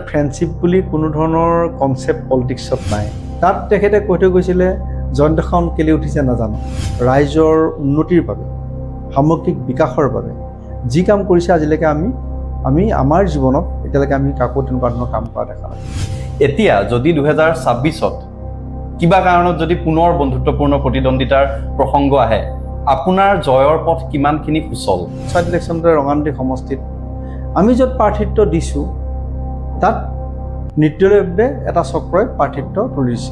Friendship বুলি কোনো ধৰণৰ কনচেপ্ট পলিটিক্সত নাই। তাত তেখেতে কৈ থৈ গৈছিলে জয়ন্তখন কেলি উঠিছে নাজানো, ৰাইজৰ উন্নতিৰ বাবে, সামগ্ৰিক বিকাশৰ বাবে যি কাম কৰিছে আজিলৈকে আমি আমাৰ জীৱনত এতিয়ালৈকে আমি কাকো তেনেকুৱা ধৰণৰ কাম কৰা দেখা নাই। এতিয়া যদি 2026ত কিবা কাৰণত যদি পুনৰ বন্ধুত্বপূৰ্ণ প্ৰতিদ্বন্দ্বিতাৰ প্ৰসংগ আহে, আপোনাৰ জয়ৰ পথ কিমানখিনি সুচল? পঞ্চায়ত ইলেকশ্যনতে ৰঙানদী সমষ্টিত আমি য'ত প্ৰাৰ্থিত্ব দিছোঁ তাত নিৰ্দলীয়ভাৱে এটা চক্ৰই প্ৰাৰ্থিত্ব তুলিছে।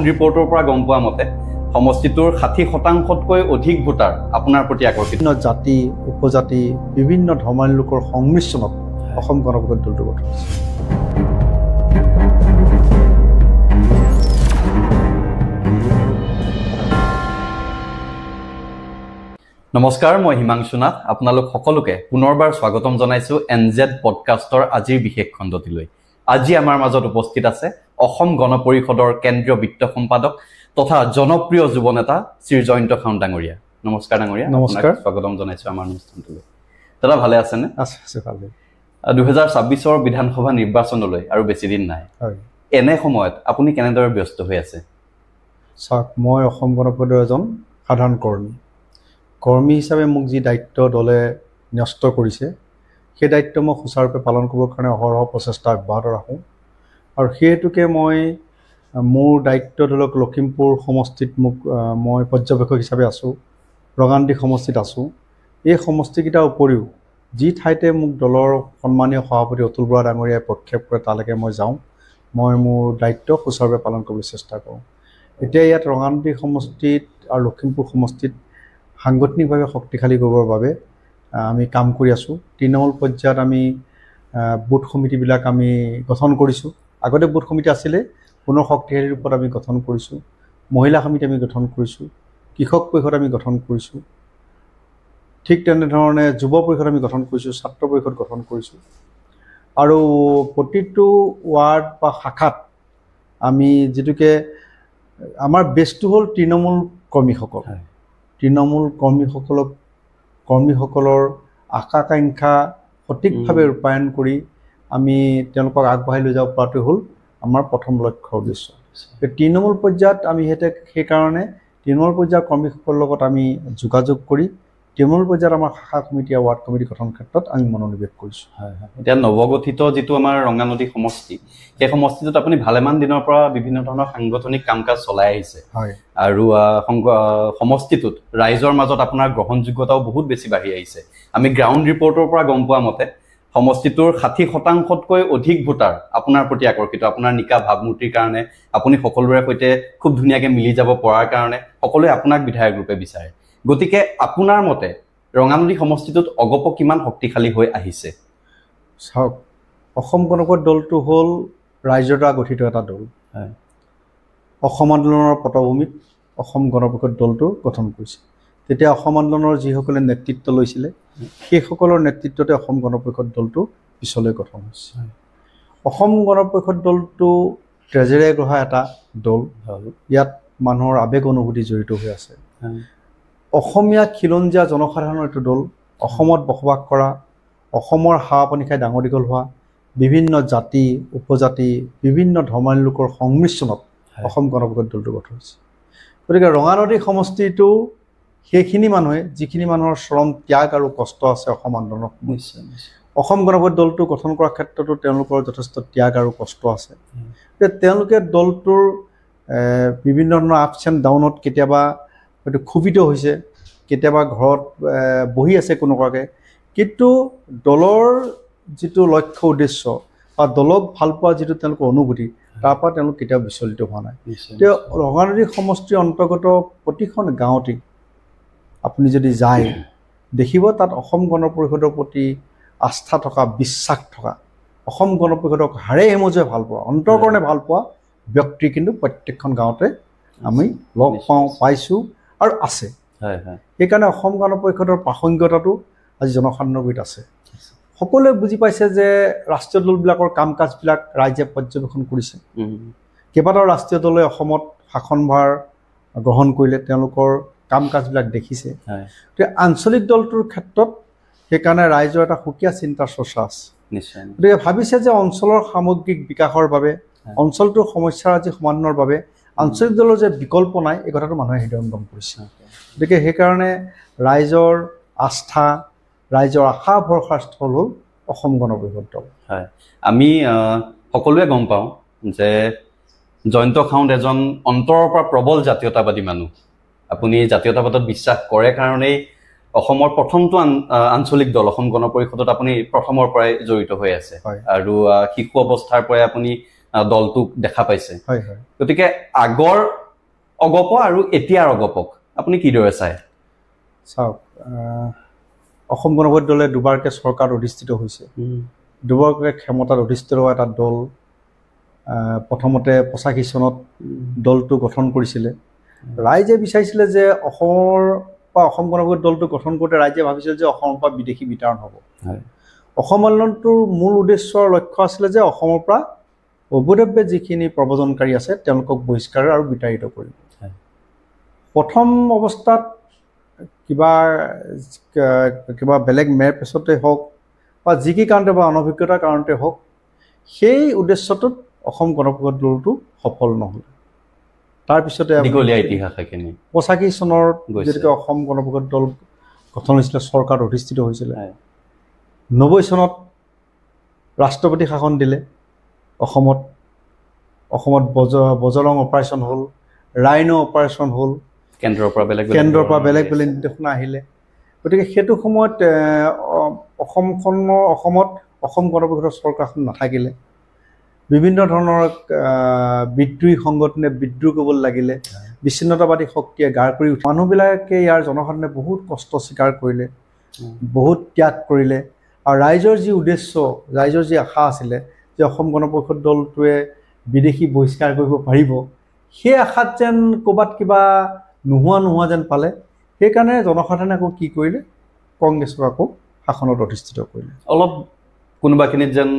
ৰিপৰ্টৰ পৰা গম পোৱা মতে সমষ্টিটোৰ 60%তকৈ অধিক ভোটাৰ আপোনাৰ প্ৰতি আকৰ্ষিত। বিভিন্ন জাতি, উপজাতি, বিভিন্ন ধৰ্মাৱলম্বী লোকৰ সংমিশ্ৰণত অসম গণ পৰিষদ দলটো গঠন হৈছে। নমস্কাৰ, মই হিমাংশু নাথ। আপোনালোক সকলোকে পুনৰবাৰ স্বাগতম জনাইছোঁ NZ পডকাষ্টৰ আজিৰ বিশেষ খণ্ডটিলৈ। আজি আমাৰ মাজত উপস্থিত আছে অসম গণ পৰিষদৰ কেন্দ্ৰীয় বিত্ত সম্পাদক তথা জনপ্ৰিয় যুৱ নেতা শ্ৰী জয়ন্ত খাউণ্ড ডাঙৰীয়া। নমস্কাৰ ডাঙৰীয়া, নমস্কাৰ, স্বাগতম জনাইছোঁ আমাৰ অনুষ্ঠানটোলৈ। দাদা ভালে আছেনে? আছে ভালে। 2026ৰ বিধানসভা নিৰ্বাচনলৈ আৰু বেছি দিন নাই। এনে সময়ত আপুনি কেনেদৰে ব্যস্ত হৈ আছে? চাওক, মই অসম গণ পৰিষদৰ এজন সাধাৰণ কৰ্মী হিচাপে মোক যি দায়িত্ব দলে ন্যস্ত কৰিছে, সেই দায়িত্ব মই সুচাৰুৰূপে পালন কৰিবৰ কাৰণে অহৰহ প্ৰচেষ্টা অব্যাহত ৰাখোঁ। আৰু সেইহেতুকে মই মোৰ দায়িত্ব ধৰি লওক লখিমপুৰ সমষ্টিত মই পৰ্যবেক্ষক হিচাপে আছোঁ, ৰঙানদী সমষ্টিত আছোঁ। এই সমষ্টিকেইটাৰ উপৰিও যি ঠাইতে মোক দলৰ সন্মানীয় সভাপতি অতুল বৰা ডাঙৰীয়াই প্ৰক্ষেপ কৰে তালৈকে মই যাওঁ। মই মোৰ দায়িত্ব সুচাৰুৰূপে পালন কৰিবলৈ চেষ্টা কৰোঁ। এতিয়া ইয়াত ৰঙানদী সমষ্টিত আৰু লখিমপুৰ সমষ্টিত সাংগঠনিকভাৱে শক্তিশালী কৰিবৰ বাবে আমি কাম কৰি আছোঁ। তৃণমূল পৰ্যায়ত আমি বুথ সমিতিবিলাক আমি গঠন কৰিছোঁ। আগতে বুথ সমিতি আছিলে, পুনৰ শক্তিশালী ৰূপত আমি গঠন কৰিছোঁ। মহিলা সমিতি আমি গঠন কৰিছোঁ, কৃষক পৰিষদ আমি গঠন কৰিছোঁ, ঠিক তেনেধৰণে যুৱ পৰিষদ আমি গঠন কৰিছোঁ, ছাত্ৰ পৰিষদ গঠন কৰিছোঁ। আৰু প্ৰতিটো ৱাৰ্ড বা শাখাত আমি যিটোকে আমাৰ বেছটো হ'ল তৃণমূল কৰ্মীসকল। তৃণমূল কৰ্মীসকলৰ আকাংক্ষা সঠিকভাৱে ৰূপায়ণ কৰি আমি তেওঁলোকক আগবঢ়াই লৈ যাব পৰাটোৱে হ'ল আমাৰ প্ৰথম লক্ষ্য উদ্দেশ্য। তৃণমূল পৰ্যায়ত আমি সেইকাৰণে তৃণমূল পৰ্যায়ৰ কৰ্মীসকলৰ লগত আমি যোগাযোগ কৰি তৃণমূল পৰ্যায়ত আমাৰ শাখা কমিটি আৰু ৱাৰ্ড কমিটি গঠন ক্ষেত্ৰত আমি মনোনিৱেশ কৰিছোঁ। এতিয়া নৱগঠিত যিটো আমাৰ ৰঙানদী সমষ্টি, সেই সমষ্টিটোত আপুনি ভালেমান দিনৰ পৰা বিভিন্ন ধৰণৰ সাংগঠনিক কাম কাজ চলাই আহিছে। আৰু সমষ্টিটোত ৰাইজৰ মাজত আপোনাৰ গ্ৰহণযোগ্যতাও বহুত বেছি বাঢ়ি আহিছে। আমি গ্ৰাউণ্ড ৰিপৰ্টৰ পৰা গম পোৱা মতে সমষ্টিটোৰ 60%তকৈ অধিক ভোটাৰ আপোনাৰ প্ৰতি আকৰ্ষিত। আপোনাৰ নিকা ভাৱমূৰ্তিৰ কাৰণে, আপুনি সকলোৰে সৈতে খুব ধুনীয়াকৈ মিলি যাব পৰাৰ কাৰণে সকলোৱে আপোনাক বিধায়ক ৰূপে বিচাৰে। গতিকে আপোনাৰ মতে ৰঙানদী সমষ্টিটোত অগপ কিমান শক্তিশালী হৈ আহিছে? চাওক, অসম গণ পৰিষদ দলটো হ'ল ৰাইজৰ দ্বাৰা গঠিত এটা দল। অসম আন্দোলনৰ পটভূমিত অসম গণ পৰিষদ দলটো গঠন কৰিছে। তেতিয়া অসম আন্দোলনৰ যিসকলে নেতৃত্ব লৈছিলে সেইসকলৰ নেতৃত্বতে অসম গণ পৰিষদ দলটো পিছলৈ গঠন হৈছে। অসম গণ পৰিষদ দলটো তেজেৰে গঢ়া এটা দল। ইয়াত মানুহৰ আৱেগ অনুভূতি জড়িত হৈ আছে। অসমীয়া খিলঞ্জীয়া জনসাধাৰণৰ এইটো দল। অসমত বসবাস কৰা, অসমৰ হাৱা পানী খাই ডাঙৰ দীঘল হোৱা বিভিন্ন জাতি, উপজাতি, বিভিন্ন ধৰ্মাৱলম্বী লোকৰ সংমিশ্ৰণত অসম গণ পৰিষদ দলটো গঠন হৈছে। গতিকে ৰঙানদী সমষ্টিটো সেইখিনি মানুহে যিখিনি মানুহৰ চৰম ত্যাগ আৰু কষ্ট আছে অসম আন্দোলনৰ সময়ত। অসম গণ পৰিষদ দলটো গঠন কৰাৰ ক্ষেত্ৰতো তেওঁলোকৰ যথেষ্ট ত্যাগ আৰু কষ্ট আছে। তেওঁলোকে দলটোৰ বিভিন্ন ধৰণৰ আপছ এণ্ড ডাউনত কেতিয়াবা হয়তো ক্ষোভিত হৈছে, কেতিয়াবা ঘৰত বহি আছে কোনোকাকৈ, কিন্তু দলৰ যিটো লক্ষ্য উদ্দেশ্য বা দলক ভাল পোৱা যিটো তেওঁলোকৰ অনুভূতি, তাৰ পৰা তেওঁলোক কেতিয়াও বিচলিত হোৱা নাই। এতিয়া ৰঙানদী সমষ্টিৰ অন্তৰ্গত প্ৰতিখন গাঁৱতেই আপুনি যদি যায় দেখিব তাত অসম গণ পৰিষদৰ প্ৰতি আস্থা থকা, বিশ্বাস থকা, অসম গণ পৰিষদক হাড়ে হেমজে ভাল পোৱা, অন্তৰকৰণে ভাল পোৱা ব্যক্তি কিন্তু প্ৰত্যেকখন গাঁৱতে আমি লগ পাইছোঁ আৰু আছে। সেইকাৰণে অসম গণ পৰিষদৰ প্ৰাসংগিকতাটো আজি জনসাধাৰণৰ গুৰিত আছে। সকলোৱে বুজি পাইছে যে ৰাষ্ট্ৰীয় দলবিলাকৰ কাম কাজবিলাক ৰাইজে পৰ্যবেক্ষণ কৰিছে। কেইবাটাও ৰাষ্ট্ৰীয় দলে অসমত শাসনভাৰ গ্ৰহণ কৰিলে, তেওঁলোকৰ কাম কাজবিলাক দেখিছে। গতিকে আঞ্চলিক দলটোৰ ক্ষেত্ৰত সেইকাৰণে ৰাইজৰ এটা সুকীয়া চিন্তাৰ চৰ্চা আছে। নিশ্চয় গতিকে ভাবিছে যে অঞ্চলৰ সামগ্ৰিক বিকাশৰ বাবে অঞ্চলটোৰ সমস্যাৰ আজি সমাধানৰ বাবে আঞ্চলিক দলৰ যে বিকল্প নাই এই কথাটো মানুহে হৃদয়ংগম কৰিছে গতিকে সেইকাৰণে ৰাইজৰ আস্থা ৰাইজৰ আশা ভৰসাৰ স্থল হ'ল অসম গণ পৰিষদ দল হয় আমি সকলোৱে গম পাওঁ যে জয়ন্ত খাউণ্ড এজন অন্তৰৰ পৰা প্ৰবল জাতীয়তাবাদী মানুহ আপুনি জাতীয়তাবাদত বিশ্বাস কৰে কাৰণেই অসমৰ প্ৰথমটো আঞ্চলিক দল অসম গণ পৰিষদত আপুনি প্ৰথমৰ পৰাই জড়িত হৈ আছে আৰু শিশু অৱস্থাৰ পৰাই আপুনি দলটোক দেখা পাইছে গতিকে আগৰ অগপ আৰু এতিয়াৰ অগপক আপুনি কিদৰে চায় চাওক অসম গণ পৰিষদ দলে দুবাৰকৈ চৰকাৰত অধিষ্ঠিত হৈছে দুবাৰকৈ ক্ষমতাত অধিষ্ঠিত হোৱা এটা দল প্ৰথমতে 85 চনত দলটো গঠন কৰিছিলে ৰাইজে বিচাৰিছিলে যে অসমৰ পৰা অসম গণ পৰিষদ দলটো গঠন কৰোঁতে ৰাইজে ভাবিছিল যে অসমৰ পৰা বিদেশী বিতৰণ হ'ব অসম আন্দোলনটোৰ মূল উদ্দেশ্যৰ লক্ষ্য আছিলে যে অসমৰ পৰা অবৈধভাৱে যিখিনি প্ৰব্ৰজনকাৰী আছে তেওঁলোকক বহিষ্কাৰ আৰু বিতাড়িত কৰিব প্ৰথম অৱস্থাত কিবা বেলেগ মেৰ পেছতে হওক বা যি কি কাৰণতে বা অনভিজ্ঞতাৰ কাৰণতে হওক সেই উদ্দেশ্যটোত অসম গণ পৰিষদ দলটো সফল নহ'ল তাৰপিছতে 85 চনৰ যেতিয়াকৈ অসম গণ পৰিষদ দল গঠন হৈছিলে চৰকাৰত অধিষ্ঠিত হৈছিলে 90 চনত ৰাষ্ট্ৰপতি শাসন দিলে অসমত বজৰং অপাৰেশ্যন হ'ল ৰাইনো অপাৰেশ্যন হ'ল কেন্দ্ৰৰ পৰা বেলেগ নিৰ্দেশনা আহিলে গতিকে সেইটো সময়ত অসমত অসম গণ পৰিষদৰ চৰকাৰখন নাথাকিলে বিভিন্ন ধৰণৰ বিদ্ৰোহী সংগঠনে বিদ্ৰোহ কৰিবলৈ লাগিলে বিচ্ছিন্নতাবাদী শক্তিয়ে গাৰ কৰি উঠে মানুহবিলাকে ইয়াৰ জনসাধাৰণে বহুত কষ্ট স্বীকাৰ কৰিলে বহুত ত্যাগ কৰিলে আৰু ৰাইজৰ যি উদ্দেশ্য ৰাইজৰ যি আশা আছিলে যে অসম গণ পৰিষদ দলটোৱে বিদেশী বহিষ্কাৰ কৰিব পাৰিব সেই আশাত যেন ক'ৰবাত কিবা নোহোৱা যেন পালে সেইকাৰণে জনসাধাৰণে আকৌ কি কৰিলে কংগ্ৰেছক আকৌ শাসনত অধিষ্ঠিত কৰিলে অলপ কোনোবাখিনিত যেন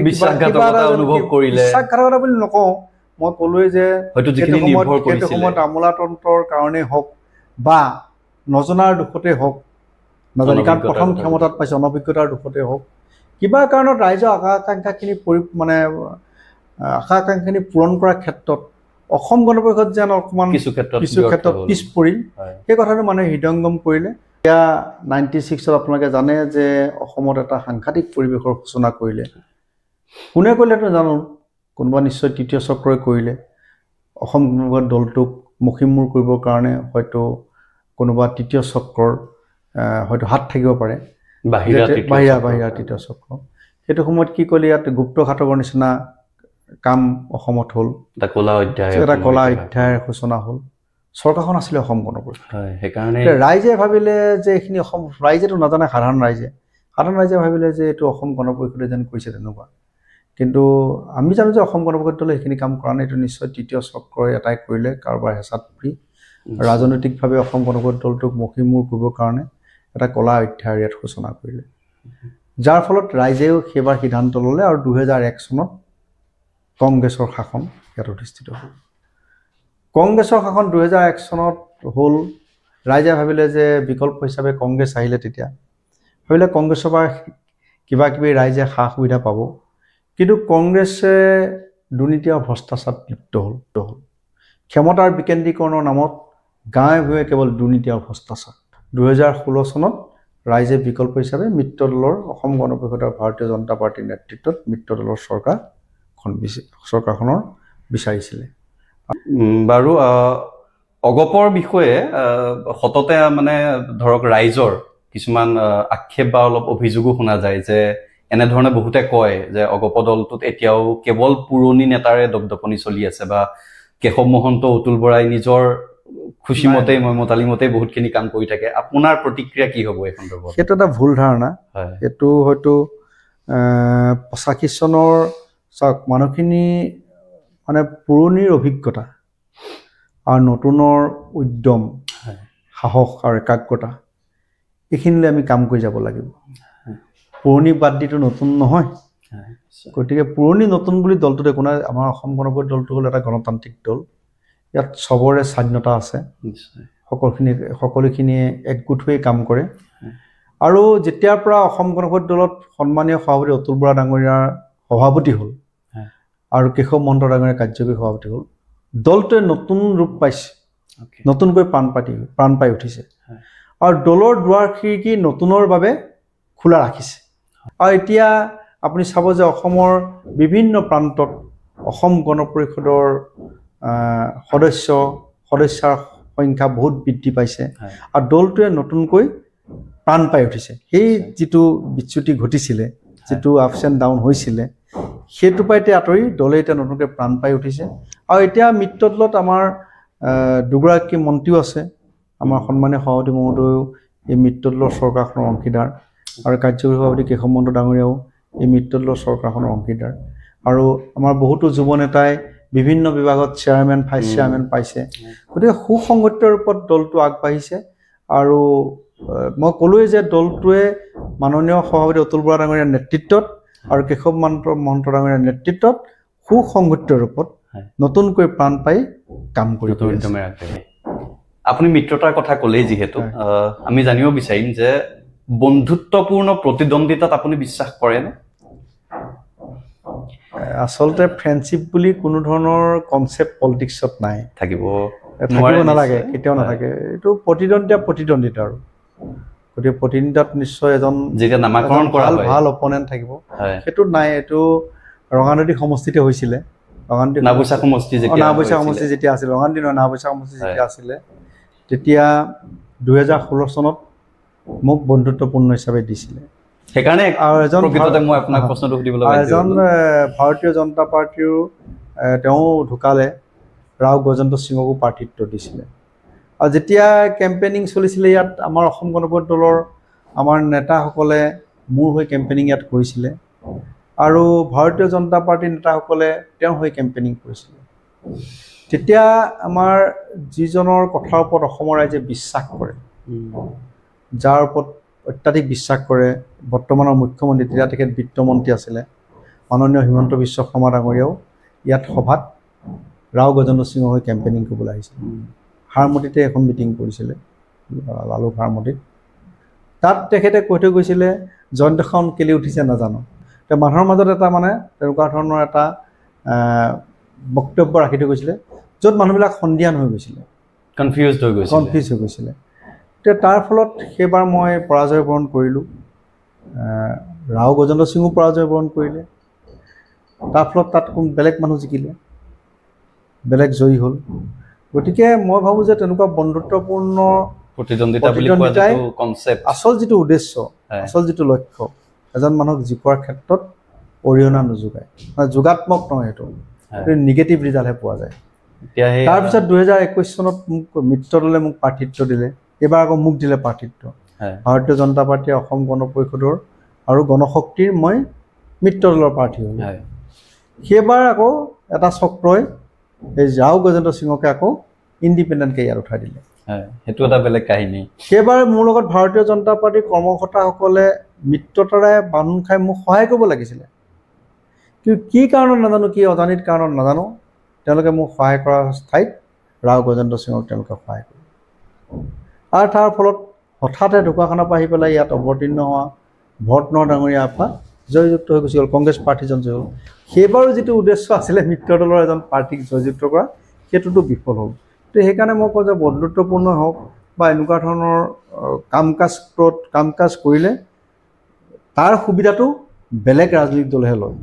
বিশ্বাসঘাতকতা অনুভৱ কৰিলে বিশ্বাসঘাতকতা বুলি নকওঁ মই ক'লোৱে যে সেইটো সময়ত আমোলাতন্ত্ৰৰ কাৰণেই হওক বা নজনাৰ দুখতেই হওক নাজানি কাৰণ প্ৰথম ক্ষমতাত পাইছে অনভিজ্ঞতাৰ দুখতে হওক কিবা কাৰণত ৰাইজৰ আশা আকাংক্ষাখিনি পূৰণ কৰাৰ ক্ষেত্ৰত অসম গণ পৰিষদ যেন অকণমান কিছু ক্ষেত্ৰত পিছ পৰিল সেই কথাটো মানুহে হৃদয়ংগম কৰিলে এতিয়া 96ত আপোনালোকে জানে যে অসমত এটা সাংঘাতিক পৰিৱেশৰ সূচনা কৰিলে কোনে কৰিলে সেইটো জানো কোনোবা নিশ্চয় তৃতীয় চক্ৰই কৰিলে অসম গণ পৰিষদ দলটোক মষিমূৰ কৰিবৰ কাৰণে হয়তো কোনোবা তৃতীয় চক্ৰৰ হয়তো হাত থাকিব পাৰে বাহিৰা তৃতীয় চক্ৰ সেইটো সময়ত কি কৰিলে ইয়াত গুপ্তঘাতকৰ নিচিনা কাম অসমত হ'ল এটা কলা অধ্যায়ৰ সূচনা হ'ল চৰকাৰখন আছিলে অসম গণ পৰিষদ সেইকাৰণে ৰাইজে ভাবিলে যে এইখিনি অসম ৰাইজেতো নাজানে সাধাৰণ ৰাইজে ভাবিলে যে এইটো অসম গণ পৰিষদে যেন কৰিছে তেনেকুৱা কিন্তু আমি জানো যে অসম গণ পৰিষদ দলে সেইখিনি কাম কৰা নাই এইটো নিশ্চয় তৃতীয় চক্ৰই এটাই কৰিলে কাৰোবাৰ হেঁচাত পৰি ৰাজনৈতিকভাৱে অসম গণ পৰিষদ দলটোক মষিমূৰ কৰিবৰ কাৰণে এটা কলা অধ্যায়ৰ ইয়াত সূচনা কৰিলে যাৰ ফলত ৰাইজেও সেইবাৰ সিদ্ধান্ত ল'লে আৰু 2001 চনত কংগ্ৰেছৰ শাসন ইয়াত অধিষ্ঠিত হ'ল কংগ্ৰেছৰ শাসন 2001 চনত হ'ল ৰাইজে ভাবিলে যে বিকল্প হিচাপে কংগ্ৰেছ আহিলে তেতিয়া ভাবিলে কংগ্ৰেছৰ পৰা কিবা কিবি ৰাইজে সা সুবিধা পাব কিন্তু কংগ্ৰেছে দুৰ্নীতি আৰু ভ্ৰষ্টাচাৰত লিপ্ত হ'ল ক্ষমতাৰ বিকেন্দ্ৰীকৰণৰ নামত গাঁৱে ভূঞে কেৱল দুৰ্নীতি আৰু ভ্ৰষ্টাচাৰ 2016 চনত ৰাইজে বিকল্প হিচাপে মিত্ৰ দলৰ অসম গণ পৰিষদৰ ভাৰতীয় জনতা পাৰ্টীৰ নেতৃত্বত মিত্ৰ দলৰ চৰকাৰখনৰ বিচাৰিছিলে বাৰু অগপৰ বিষয়ে সততে মানে ধৰক ৰাইজৰ কিছুমান আক্ষেপ বা অলপ অভিযোগো শুনা যায় যে এনেধৰণে বহুতে কয় যে অগপ দলটোত এতিয়াও কেৱল পুৰণি নেতাৰে দপদপনি চলি আছে বা কেশৱ মহন্ত অতুল বৰাই নিজৰ খুশিমতে মতালিমতে বহুতখিনি কাম কৰি থাকে আপোনাৰ প্ৰতিক্ৰিয়া কি হ'ব এই সন্দৰ্ভত সেইটো এটা ভুল ধাৰণা এইটো হয়তো 85 চনৰ চাওক মানুহখিনি মানে পুৰণিৰ অভিজ্ঞতা আৰু নতুনৰ উদ্যম সাহস আৰু একাগ্ৰতা এইখিনিলৈ আমি কাম কৰি যাব লাগিব পুৰণি বাদ দিটো নতুন নহয় গতিকে পুৰণি নতুন বুলি দলটোত একো নাই আমাৰ অসম গণ পৰিষদ দলটো হ'ল এটা গণতান্ত্ৰিক দল ইয়াত চবৰে স্বাধীনতা আছে সকলোখিনিয়ে একগোট হৈ কাম কৰে আৰু যেতিয়াৰ পৰা অসম গণ পৰিষদ দলত সন্মানীয় সভাপতি অতুল বৰা ডাঙৰীয়াৰ সভাপতি হ'ল আৰু কেশৱ মহন্ত ডাঙৰীয়াৰ কাৰ্যবাহী সভাপতি হ'ল, দলটোৱে নতুন ৰূপ পাইছে, নতুনকৈ প্ৰাণ পাই উঠিছে আৰু দলৰ দুৱাৰ খিৰিকী নতুনৰ বাবে খোলা ৰাখিছে। আৰু এতিয়া আপুনি চাব যে অসমৰ বিভিন্ন প্ৰান্তত অসম গণ পৰিষদৰ সদস্যাৰ সংখ্যা বহুত বৃদ্ধি পাইছে আৰু দলটোৱে নতুনকৈ প্ৰাণ পাই উঠিছে। সেই যিটো বিচ্যুতি ঘটিছিলে, যিটো আপছ এণ্ড ডাউন হৈছিলে, সেইটো পৰা এতিয়া আঁতৰি দলে এতিয়া নতুনকৈ প্ৰাণ পাই উঠিছে। আৰু এতিয়া মিত্ৰ দলত আমাৰ দুগৰাকী মন্ত্ৰীও আছে। আমাৰ সন্মানীয় সভাপতি মহোদয়েও এই মিত্ৰ দলৰ চৰকাৰখনৰ অংশীদাৰ আৰু কাৰ্যবাহী সভাপতি কেশৱ মহন্ত ডাঙৰীয়াও এই মিত্ৰ দলৰ চৰকাৰখনৰ অংশীদাৰ। আৰু আমাৰ বহুতো যুৱ নেতাই বিভিন্ন বিভাগত চেয়াৰমেন, ভাইচ চেয়াৰমেন পাইছে। গতিকে সুসংগঠিত ৰূপত দলটো আগবাঢ়িছে। আৰু মই ক'লোৱেই যে দলটোৱে মাননীয় সভাপতি অতুল বৰা ডাঙৰীয়াৰ নেতৃত্বত আৰু কেশৱ মহন্ত ডাঙৰীয়াৰ নেতৃত্বত সুসংগঠিত ৰূপত নতুনকৈ প্ৰাণ পাই কাম কৰি আছে। আপুনি মিত্ৰতাৰ কথা ক'লেই যিহেতু আমি জানিব বিচাৰিম যে বন্ধুত্বপূৰ্ণ প্ৰতিদ্বন্দ্বিতাত আপুনি বিশ্বাস কৰেনে? আচলতে ফ্ৰেণ্ডশ্বিপ বুলি কোনো ধৰণৰ কনচেপ্ট পলিটিক্সত নাই, থাকিব নালাগে, কেতিয়াও নাথাকে। এইটো প্ৰতিদ্বন্দ্বিতা আৰু গতিকে প্ৰতিদ্বন্দ্বিতাত নিশ্চয় এজন যেতিয়া নামাকৰণ কৰা ভাল অপনেণ্ট থাকিব, সেইটো নাই। এইটো ৰঙানদী সমষ্টিতে হৈছিলে। নাওবৈচা সমষ্টি যেতিয়া আছিলে, ৰঙানদী নহয়, নাওবৈচা সমষ্টি যেতিয়া আছিলে, তেতিয়া 2016 চনত মোক বন্ধুত্বপূৰ্ণ হিচাপে দিছিলে। সেইকাৰণে এজন ভাৰতীয় জনতা পাৰ্টীৰ তেওঁ ঢুকালে, ৰাও গজেন্দ্ৰ সিঙকো প্ৰাৰ্থিত্ব দিছিলে। আৰু যেতিয়া কেম্পেইনিং চলিছিলে ইয়াত, আমাৰ অসম গণ পৰিষদ দলৰ আমাৰ নেতাসকলে মোৰ হৈ কেম্পেইনিং ইয়াত কৰিছিলে আৰু ভাৰতীয় জনতা পাৰ্টীৰ নেতাসকলে তেওঁৰ হৈ কেম্পেইনিং কৰিছিলে। তেতিয়া আমাৰ যিজনৰ কথাৰ ওপৰত অসমৰ ৰাইজে বিশ্বাস কৰে, যাৰ ওপৰত অত্যাধিক বিশ্বাস কৰে, বৰ্তমানৰ মুখ্যমন্ত্ৰী, তেতিয়া তেখেত বিত্তমন্ত্ৰী আছিলে, মাননীয় হিমন্ত বিশ্ব শৰ্মা ডাঙৰীয়াও ইয়াত সভাত ৰাও গজেন্দ্ৰ সিঙৰ হৈ কেম্পেইনিং কৰিবলৈ আহিছিলে। হাৰমতিতে এখন মিটিং কৰিছিলে, লালুক হাৰমতিত। তাত তেখেতে কৈ থৈ গৈছিলে, জয়ন্তখন কেলি উঠিছে নাজানো। তেওঁ মানুহৰ মাজত এটা তেনেকুৱা ধৰণৰ এটা বক্তব্য ৰাখি থৈ গৈছিলে, য'ত মানুহবিলাক সন্ধিয়ান হৈ গৈছিলে, কনফিউজ হৈ গৈছিলে। এতিয়া তাৰ ফলত সেইবাৰ মই পৰাজয় বৰণ কৰিলোঁ, ৰাও গজেন্দ্ৰ সিঙো পৰাজয় বৰণ কৰিলে। তাৰ ফলত তাত বেলেগ মানুহ জিকিলে, বেলেগ জয়ী হ'ল। গতিকে মই ভাবোঁ যে তেনেকুৱা বন্ধুত্বপূৰ্ণ প্ৰতিদ্বন্দ্বিতাই আচল যিটো উদ্দেশ্য, আচল যিটো লক্ষ্য, এজন মানুহক জিকোৱাৰ ক্ষেত্ৰত অৰিহণা নোযোগায়, যোগাত্মক নহয়, সেইটো নিগেটিভ ৰিজাল্টহে পোৱা যায়। তাৰপিছত 2021 চনত মোক মিত্ৰ দলে মোক প্ৰাৰ্থিত্ব দিলে। এইবাৰ আকৌ মোক দিলে প্ৰাৰ্থিত্ব ভাৰতীয় জনতা পাৰ্টীয়ে অসম গণ পৰিষদৰ আৰু গণশক্তিৰ মই মিত্ৰ দলৰ প্ৰাৰ্থী হ'লোঁ। সেইবাৰ আকৌ এটা চক্ৰই এই ৰাও গজেন্দ্ৰ সিঙকে আকৌ ইণ্ডিপেণ্ডেণ্টকৈ ইয়াত উঠাই দিলে। সেইটো এটা বেলেগ কাহিনী। সেইবাৰ মোৰ লগত ভাৰতীয় জনতা পাৰ্টীৰ কৰ্মকৰ্তাসকলে মিত্ৰতাৰে বান্ধোন খাই মোক সহায় কৰিব লাগিছিলে, কিন্তু কি কাৰণত নাজানো, কি অজানিত কাৰণত নাজানো, তেওঁলোকে মোক সহায় কৰাৰ ঠাইত ৰাও গজেন্দ্ৰ সিঙক তেওঁলোকে সহায় কৰিলে। আৰু তাৰ ফলত হঠাতে ঢকুৱাখানাৰ পৰা আহি পেলাই ইয়াত অৱতীৰ্ণ হোৱা ভৰতনৰহ ডাঙৰীয়া আপা জয়যুক্ত হৈ গুচি গ'ল, কংগ্ৰেছ প্ৰাৰ্থীজন জয় হ'ল। সেইবাৰো যিটো উদ্দেশ্য আছিলে মিত্ৰ দলৰ এজন প্ৰাৰ্থীক জয়যুক্ত কৰা, সেইটোতো বিফল হ'ল। তো সেইকাৰণে মই কওঁ যে বন্ধুত্বপূৰ্ণ হওক বা এনেকুৱা ধৰণৰ কাম কাজ কৰিলে তাৰ সুবিধাটো বেলেগ ৰাজনৈতিক দলেহে লয়।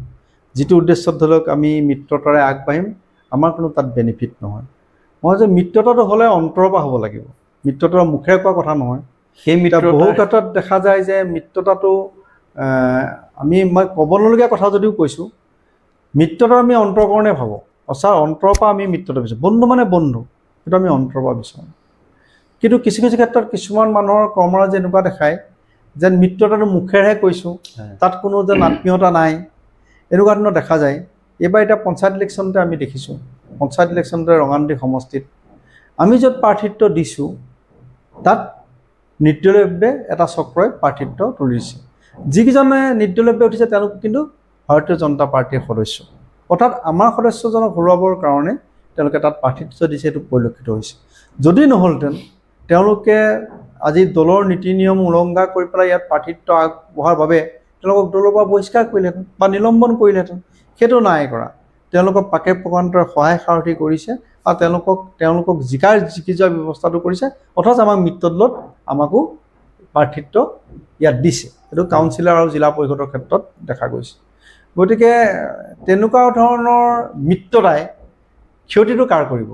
যিটো উদ্দেশ্যত ধৰি লওক আমি মিত্ৰতাৰে আগবাঢ়িম, আমাৰ কোনো তাত বেনিফিট নহয়। মই যে মিত্ৰতাটো হ'লে অন্তৰৰ পৰা হ'ব লাগিব, মিত্ৰতাৰ মুখেৰে কোৱা কথা নহয়। সেই বহু ক্ষেত্ৰত দেখা যায় যে মিত্ৰতাটো মই ক'ব নলগীয়া কথা যদিও কৈছোঁ, মিত্ৰতা আমি অন্তৰকৰণে ভাবোঁ, অন্তৰৰ পৰা আমি মিত্ৰতা বিচাৰোঁ। বন্ধু মানে বন্ধু, সেইটো আমি অন্তৰৰ পৰা বিচাৰোঁ। কিন্তু কিছু কিছু ক্ষেত্ৰত কিছুমান মানুহৰ কৰ্মৰাজি এনেকুৱা দেখায় যেন মিত্ৰতাটো মুখেৰেহে কৈছোঁ, তাত কোনো যেন আত্মীয়তা নাই, এনেকুৱা ধৰণৰ দেখা যায়। এইবাৰ এতিয়া পঞ্চায়ত ইলেকশ্যনতে আমি দেখিছোঁ, পঞ্চায়ত ইলেকশ্যনতে ৰঙানদী সমষ্টিত আমি য'ত প্ৰাৰ্থিত্ব দিছোঁ, তাত নিৰ্দলীয়ভাৱে এটা চক্ৰই প্ৰাৰ্থিত্ব তুলিছে। যিকেইজনে নিৰ্দলীয়ভাৱে উঠিছে তেওঁলোক কিন্তু ভাৰতীয় জনতা পাৰ্টীৰ সদস্য, অৰ্থাৎ আমাৰ সদস্যজনক হৰুৱাবৰ কাৰণে তেওঁলোকে তাত প্ৰাৰ্থিত্ব দিছে, এইটো পৰিলক্ষিত হৈছে। যদি নহ'লহেঁতেন তেওঁলোকে আজি দলৰ নীতি নিয়ম উলংঘা কৰি পেলাই ইয়াত প্ৰাৰ্থিত্ব আগবঢ়াৰ বাবে তেওঁলোকক দলৰ পৰা বহিষ্কাৰ কৰিলেহেঁতেন বা নিলম্বন কৰিলেহেঁতেন। সেইটো নাই কৰা। তেওঁলোকক পাকে প্ৰকান্তৰে সহায় সাৰথি কৰিছে আৰু তেওঁলোকক জিকি যোৱাৰ ব্যৱস্থাটো কৰিছে, অথচ আমাক মিত্ৰ দলত আমাকো প্ৰাৰ্থিত্ব ইয়াত দিছে। সেইটো কাউন্সিলৰ আৰু জিলা পৰিষদৰ ক্ষেত্ৰত দেখা গৈছে। গতিকে তেনেকুৱা ধৰণৰ মিত্ৰতাই ক্ষতিটো কাৰ কৰিব?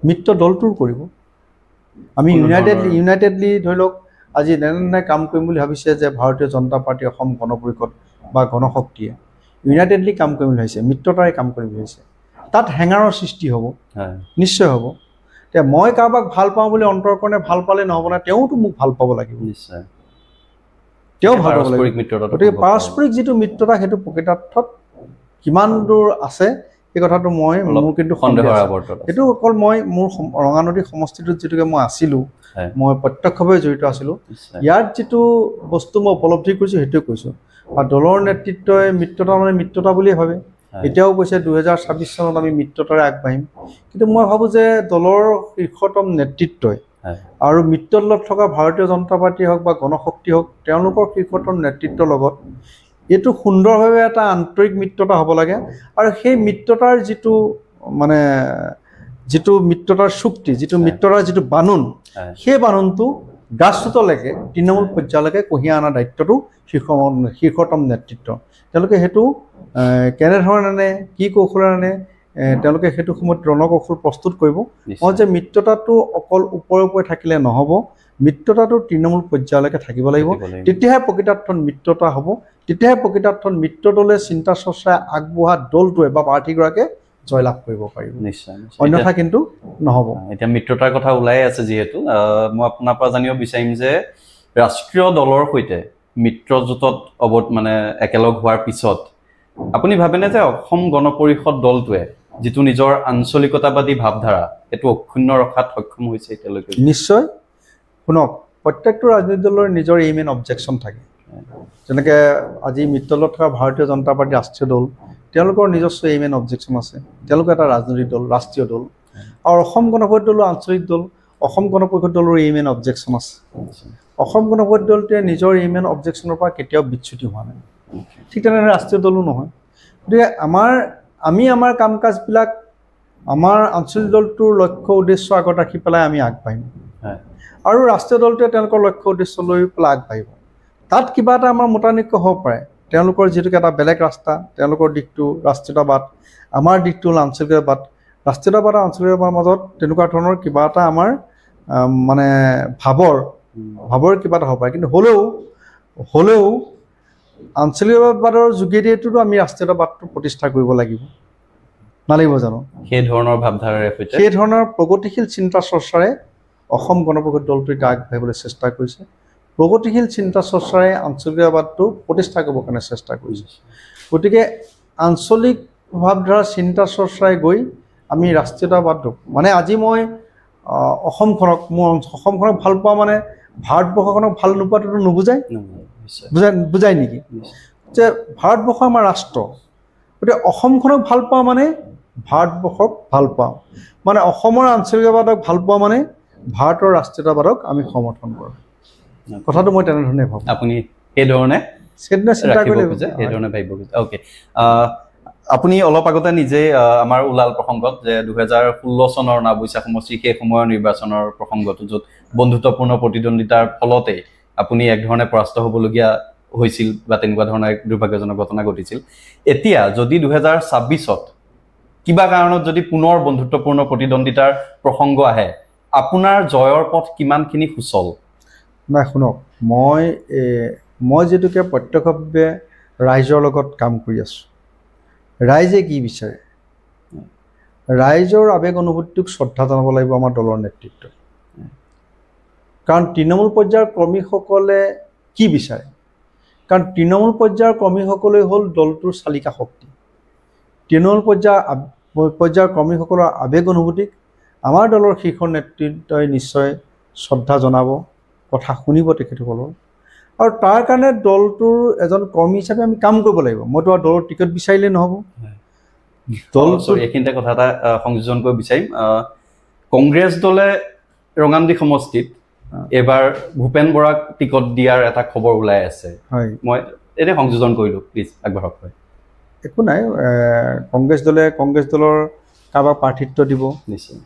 মিত্ৰ দলটোৰ কৰিব। আমি ইউনাইটেডলি ধৰি লওক আজি যেনে কাম কৰিম বুলি ভাবিছে যে ভাৰতীয় জনতা পাৰ্টী, অসম গণ পৰিষদ বা গণশক্তিয়ে ইউনাইটেডলি কাম কৰিম বুলি ভাবিছে, মিত্ৰতাৰে কাম কৰিম বুলি ভাবিছে, তাত হেঙাৰৰ সৃষ্টি হ'ব, নিশ্চয় হ'ব। এতিয়া মই কাৰোবাক ভাল পাওঁ বুলি অন্তৰকৰণে ভাল পালে নহ'ব না, তেওঁতো মোক ভাল পাব লাগিব, নিশ্চয় তেওঁ ভাল পাব লাগিব। গতিকে পাৰস্পৰিক যিটো মিত্ৰতা সেইটো প্ৰকৃতাৰ্থত কিমান দূৰ আছে এই কথাটো মোৰ কিন্তু সন্দেহ। সেইটো অকল মোৰ ৰঙানদী সমষ্টিটোত যিটোকে মই আছিলোঁ, মই প্ৰত্যক্ষভাৱে জড়িত আছিলোঁ, ইয়াত যিটো বস্তু মই উপলব্ধি কৰিছোঁ সেইটোৱে কৈছোঁ। আৰু দলৰ নেতৃত্বই মিত্ৰতা মানে মিত্ৰতা বুলিয়ে ভাবে। এতিয়াও কৈছে 2026 চনত আমি মিত্ৰতাৰে আগবাঢ়িম, কিন্তু মই ভাবোঁ যে দলৰ শীৰ্ষতম নেতৃত্বই আৰু মিত্ৰ দলত থকা ভাৰতীয় জনতা পাৰ্টী হওক বা গণশক্তি হওক, তেওঁলোকৰ শীৰ্ষতম নেতৃত্বৰ লগত এইটো সুন্দৰভাৱে এটা আন্তৰিক মিত্ৰতা হ'ব লাগে। আৰু সেই মিত্ৰতাৰ যিটো মিত্ৰতাৰ চুক্তি, যিটো মিত্ৰতাৰ যিটো বান্ধোন, সেই বান্ধোনটো গ্ৰাছৰুটলৈকে তৃণমূল পৰ্যায়লৈকে কঢ়িয়াই অনাৰ দায়িত্বটো শীৰ্ষতম নেতৃত্ব। তেওঁলোকে সেইটো কেনেধৰণে আনে, কি কৌশলেৰে আনে, তেওঁলোকে সেইটো সময়ত ৰণকৌশল প্ৰস্তুত কৰিব। মই যে মিত্ৰতাটো অকল ওপৰে থাকিলে নহ'ব, মিত্ৰতাটো তৃণমূল পৰ্যায়লৈকে থাকিব লাগিব। তেতিয়াহে প্ৰকৃতাৰ্থত মিত্ৰতা হ'ব, তেতিয়াহে প্ৰকৃতাৰ্থত মিত্ৰ দলে চিন্তা চৰ্চাই আগবঢ়া দলটোৱে বা প্ৰাৰ্থীগৰাকীয়ে জয়লাভ কৰিব পাৰিব, নিশ্চয়। অন্যথা কিন্তু নহ'ব। এতিয়া মিত্ৰতাৰ কথা ওলাই আছে যিহেতু, মই আপোনাৰ পৰা জানিব বিচাৰিম যে ৰাষ্ট্ৰীয় দলৰ সৈতে মিত্ৰজোঁটত একেলগ হোৱাৰ পিছত আপুনি ভাবেনে যে অসম গণ পৰিষদ দলটোৱে যিটো নিজৰ আঞ্চলিকতাবাদী ভাৱধাৰা সেইটো অক্ষুণ্ণ ৰখাত সক্ষম হৈছে এতিয়ালৈকে? নিশ্চয়। শুনক, প্ৰত্যেকটো ৰাজনৈতিক দলৰ নিজৰ এইম এণ্ড অবজেকশ্যন থাকে। যেনেকৈ আজি মিত্ৰ দলত থকা ভাৰতীয় জনতা পাৰ্টী ৰাষ্ট্ৰীয় দল, তেওঁলোকৰ নিজস্ব এইম এণ্ড অবজেকশ্যন আছে। তেওঁলোকৰ এটা ৰাজনৈতিক দল, ৰাষ্ট্ৰীয় দল। আৰু অসম গণ পৰিষদ দলো আঞ্চলিক দল, অসম গণ পৰিষদ দলৰ এইম এণ্ড অবজেকশ্যন আছে। অসম গণ পৰিষদ দলটোৱে নিজৰ এইম এণ্ড অবজেকশ্যনৰ পৰা কেতিয়াও বিচ্যুতি হোৱা নাই। ঠিক তেনেদৰে ৰাষ্ট্ৰীয় দলো নহয়। গতিকে আমি আমাৰ কাম কাজবিলাক আমাৰ আঞ্চলিক দলটোৰ লক্ষ্য উদ্দেশ্য আগত ৰাখি পেলাই আমি আগবাঢ়িম, আৰু ৰাষ্ট্ৰীয় দলটোৱে তেওঁলোকৰ লক্ষ্য উদ্দেশ্য লৈ পেলাই আগবাঢ়িব। তাত কিবা এটা আমাৰ মতানৈক্য হ'ব পাৰে। তেওঁলোকৰ যিটোকে এটা বেলেগ ৰাস্তা, তেওঁলোকৰ দিশটো ৰাষ্ট্ৰীয়তাবাদ, আমাৰ দিশটো হ'ল আঞ্চলিকতাবাদ। ৰাষ্ট্ৰীয়তাবাদ আৰু আঞ্চলিকতাবাদৰ মাজত তেনেকুৱা ধৰণৰ কিবা এটা আমাৰ ভাৱৰ কিবা এটা হ'ব পাৰে। কিন্তু হ'লেও আঞ্চলিকতাবাদৰ যোগেদিয়েতো আমি ৰাষ্ট্ৰীয়তাবাদটো প্ৰতিষ্ঠা কৰিব লাগিব, নালাগিব জানো? সেই ধৰণৰ ভাৱধাৰাৰে সৈতে সেই ধৰণৰ প্ৰগতিশীল চিন্তা চৰ্চাৰে অসম গণ পৰিষদ দলটো এতিয়া আগবাঢ়িবলৈ চেষ্টা কৰিছে। প্ৰগতিশীল চিন্তা চৰ্চাৰে আঞ্চলিকতাবাদটো প্ৰতিষ্ঠা কৰিবৰ কাৰণে চেষ্টা কৰিছে। গতিকে আঞ্চলিক ভাৱধাৰা চিন্তা চৰ্চাৰে গৈ আমি ৰাষ্ট্ৰীয়তাবাদটো আজি মই অসমখনক ভাল পোৱা ভাৰতবৰ্ষখনক ভাল নোপোৱাটোতো বুজাই নেকি? যে ভাৰতবৰ্ষ আমাৰ ৰাষ্ট্ৰ, গতিকে অসমখনক ভাল পোৱা ভাৰতবৰ্ষক ভাল পাওঁ, অসমৰ আঞ্চলিকতাবাদক ভাল পোৱা ভাৰতৰ ৰাষ্ট্ৰীয়তাবাদক আমি সমৰ্থন কৰোঁ। কথাটো মই তেনেধৰণে ভাবোঁ। আপুনি সেইধৰণে চিন্তা কৰিলে সেইধৰণে ভাবিব। অ'কে, আপুনি অলপ আগতে নিজে আমাৰ ওলাল প্ৰসংগত যে 2016 চনৰ নাওবৈচা সমষ্টি সেই সময়ৰ নিৰ্বাচনৰ প্ৰসংগটো, য'ত বন্ধুত্বপূৰ্ণ প্ৰতিদ্বন্দ্বিতাৰ ফলতে আপুনি একধৰণে পৰাস্ত হ'বলগীয়া হৈছিল বা তেনেকুৱা ধৰণৰ এক দুৰ্ভাগ্যজনক ঘটনা ঘটিছিল। এতিয়া যদি 2026ত কিবা কাৰণত যদি পুনৰ বন্ধুত্বপূৰ্ণ প্ৰতিদ্বন্দ্বিতাৰ প্ৰসংগ আহে, আপোনাৰ জয়ৰ পথ কিমানখিনি সুচল? নাই, শুনক, মই যিটোকে প্ৰত্যক্ষভাৱে ৰাইজৰ লগত কাম কৰি আছোঁ, ৰাইজে কি বিচাৰে, ৰাইজৰ আৱেগ অনুভূতিটোক শ্ৰদ্ধা জনাব লাগিব আমাৰ দলৰ নেতৃত্বই। কাৰণ তৃণমূল পৰ্যায়ৰ কৰ্মীসকলে কি বিচাৰে? কাৰণ তৃণমূল পৰ্যায়ৰ কৰ্মীসকলেই হ'ল দলটোৰ চালিকা শক্তি। তৃণমূল পৰ্যায়ৰ কৰ্মীসকলৰ আৱেগ অনুভূতিক আমাৰ দলৰ শীৰ্ষ নেতৃত্বই নিশ্চয় শ্ৰদ্ধা জনাব, কথা শুনিব তেখেতসকলৰ। আৰু তাৰ কাৰণে দলটোৰ এজন কৰ্মী হিচাপে আমি কাম কৰিব লাগিব। মইতো আৰু দলৰ টিকট বিচাৰিলেই নহ'ব। এইখিনিতে কথা এটা সংযোজন কৰিব বিচাৰিম। কংগ্ৰেছ দলে ৰঙানদী সমষ্টিত এবাৰ ভূপেন বৰাক টিকট দিয়াৰ এটা খবৰ ওলাই আছে হয় মই এনে সংযোজন কৰিলোঁ প্লিজ আগবাঢ়ক হয় একো নাই কংগ্ৰেছ দলৰ কাৰোবাক প্ৰাৰ্থিত্ব দিব নিশ্চয়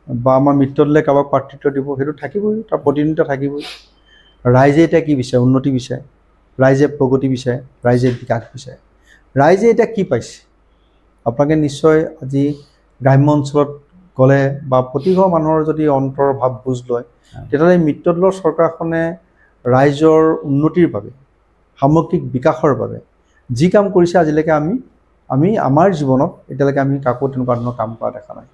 বা আমাৰ মিত্ৰ দলে কাৰোবাক প্ৰাৰ্থিত্ব দিব সেইটো থাকিবই তাৰ প্ৰতিনিধিত্ব থাকিবই ৰাইজে এতিয়া কি বিচাৰে উন্নতি বিচাৰে ৰাইজে প্ৰগতি বিচাৰে ৰাইজে বিকাশ বিচাৰে ৰাইজে এতিয়া কি পাইছে আপোনালোকে নিশ্চয় আজি গ্ৰাম্য অঞ্চলত গ'লে বা প্ৰতিঘৰ মানুহৰ যদি অন্তৰ ভাৱ বুজ লয় তেতিয়াহ'লে মিত্ৰ দলৰ চৰকাৰখনে ৰাইজৰ উন্নতিৰ বাবে সামগ্ৰিক বিকাশৰ বাবে যি কাম কৰিছে আজিলৈকে আমি আমাৰ জীৱনত এতিয়ালৈকে আমি কাকো তেনেকুৱা ধৰণৰ কাম কৰা দেখা নাই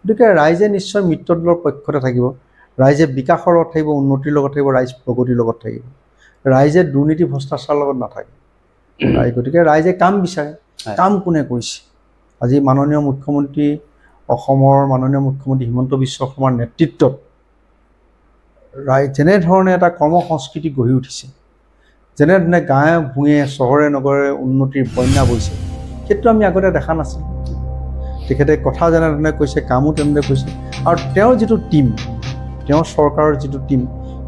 গতিকে ৰাইজে নিশ্চয় মিত্ৰ দলৰ পক্ষতে থাকিব ৰাইজে বিকাশৰ লগত থাকিব উন্নতিৰ লগত থাকিব ৰাইজ প্ৰগতিৰ লগত থাকিব ৰাইজে দুৰ্নীতি ভ্ৰষ্টাচাৰৰ লগত নাথাকে গতিকে ৰাইজে কাম বিচাৰে কাম কোনে কৰিছে আজি মাননীয় মুখ্যমন্ত্ৰী অসমৰ মাননীয় মুখ্যমন্ত্ৰী হিমন্ত বিশ্ব শৰ্মাৰ নেতৃত্বত যেনেধৰণে এটা কৰ্ম সংস্কৃতি গঢ়ি উঠিছে যেনেধৰণে গাঁৱে ভূঞে চহৰে নগৰে উন্নতিৰ বন্যা বৈছে সেইটো আমি আগতে দেখা নাছিলোঁ তেখেতে কথা যেনেধৰণে কৈছে কামো তেনেদৰে কৈছে আৰু তেওঁৰ যিটো টীম তেওঁৰ চৰকাৰৰ যিটো টীম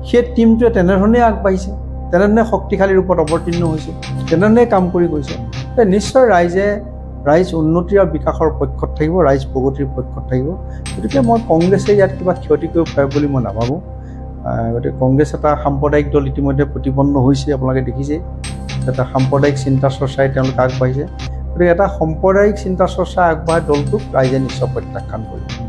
সেই টীমটোৱে তেনেধৰণেই আগবাঢ়িছে তেনেধৰণে শক্তিশালী ৰূপত অৱতীৰ্ণ হৈছে তেনেধৰণে কাম কৰি গৈছে নিশ্চয় ৰাইজ উন্নতি আৰু বিকাশৰ পক্ষত থাকিব ৰাইজ প্ৰগতিৰ পক্ষত থাকিব গতিকে মই কংগ্ৰেছে ইয়াত কিবা ক্ষতি কৰিব পাৰে বুলি মই নাভাবোঁ গতিকে কংগ্ৰেছ এটা সাম্প্ৰদায়িক দল ইতিমধ্যে প্ৰতিপন্ন হৈছে আপোনালোকে দেখিছে এটা সাম্প্ৰদায়িক চিন্তা চৰ্চাই তেওঁলোকে আগবাঢ়িছে গতিকে এটা সাম্প্ৰদায়িক চিন্তা চৰ্চা আগবঢ়াই দলটোক ৰাইজে নিশ্চয় প্ৰত্যাখ্যান কৰিব